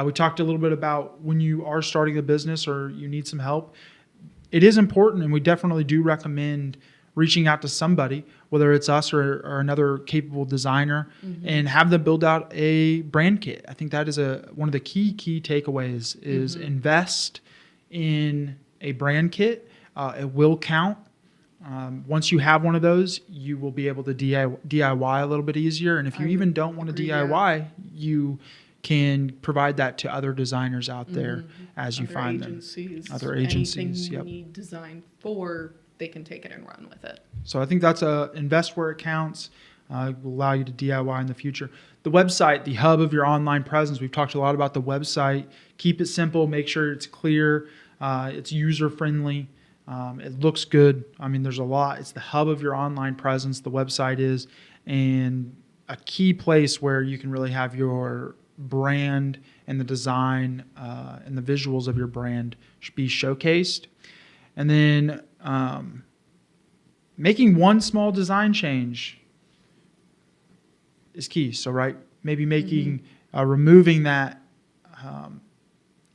A: We talked a little bit about when you are starting a business or you need some help. It is important, and we definitely do recommend reaching out to somebody, whether it's us or another capable designer, and have them build out a brand kit. I think that is one of the key takeaways is invest in a brand kit. It will count. Once you have one of those, you will be able to DIY a little bit easier. And if you even don't want to DIY, you can provide that to other designers out there as you find them. Other agencies.
B: Anything you need design for, they can take it and run with it.
A: So I think that's invest where it counts. Will allow you to DIY in the future. The website, the hub of your online presence. We've talked a lot about the website. Keep it simple. Make sure it's clear. It's user friendly. It looks good. I mean, there's a lot. It's the hub of your online presence. The website is, and a key place where you can really have your brand and the design and the visuals of your brand should be showcased. And then making one small design change is key. So, right, maybe making removing that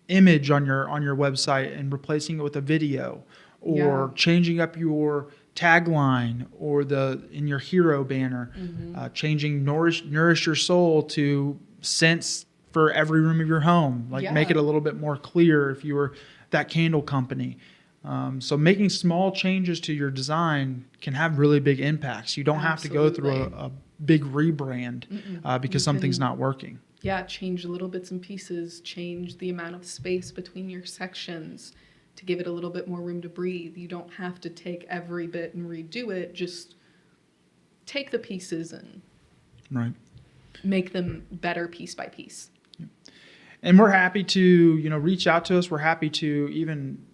A: image on your website and replacing it with a video, or changing up your tagline or in your hero banner, changing nourish your soul to scents for every room of your home. Make it a little bit more clear if you were that candle company. So making small changes to your design can have really big impacts. You don't have to go through a big rebrand because something's not working.
B: Yeah, change little bits and pieces, change the amount of space between your sections to give it a little bit more room to breathe. You don't have to take every bit and redo it. Just take the pieces and make them better piece by piece.
A: And we're happy to, reach out to us. We're happy to even,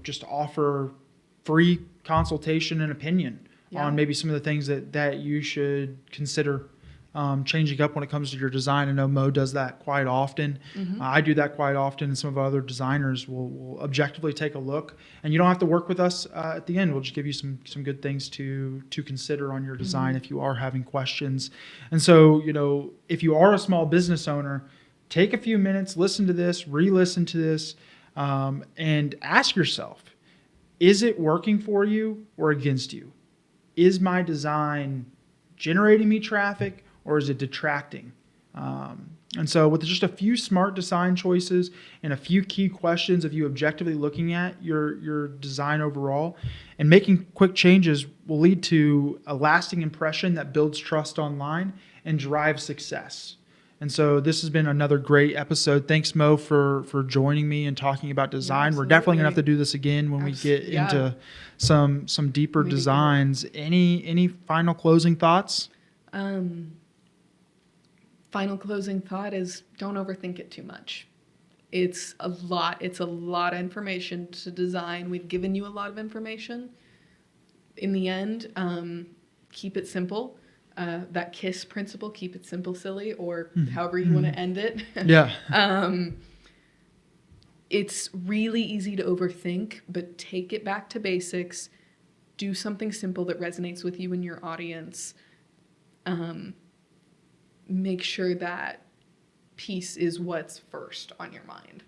A: just offer free consultation and opinion on maybe some of the things that you should consider changing up when it comes to your design. I know Mo does that quite often. I do that quite often, and some of our other designers will objectively take a look. And you don't have to work with us at the end. We'll just give you some good things to consider on your design if you are having questions. And so, if you are a small business owner, take a few minutes, listen to this, re-listen to this, and ask yourself, is it working for you or against you? Is my design generating me traffic, or is it detracting? And so with just a few smart design choices and a few key questions of you objectively looking at your design overall and making quick changes will lead to a lasting impression that builds trust online and drives success. And so this has been another great episode. Thanks, Mo, for joining me and talking about design. We're definitely going to have to do this again when we get into some deeper designs. Any final closing thoughts?
B: Final closing thought is don't overthink it too much. It's a lot of information to design. We've given you a lot of information. In the end, keep it simple. That KISS principle, keep it simple, silly, or however you want to end it. It's really easy to overthink, but take it back to basics. Do something simple that resonates with you and your audience. Make sure that piece is what's first on your mind.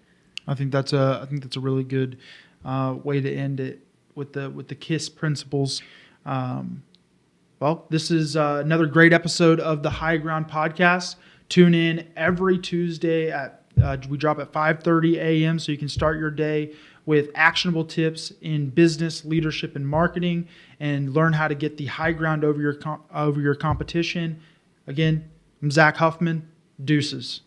A: I think that's a really good way to end it with the KISS principles. Well, this is another great episode of the High Ground podcast. Tune in every Tuesday at We drop at 5:30 a.m. so you can start your day with actionable tips in business, leadership, and marketing, and learn how to get the high ground over your competition. Again, I'm Zach Huffman. Deuces.